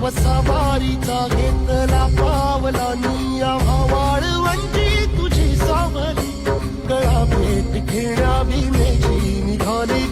वसा वारीचा घेतला पावलानी आम्हा वाळवंटी तुझी सावली गळा भेट घेण्या भीमेची निघाली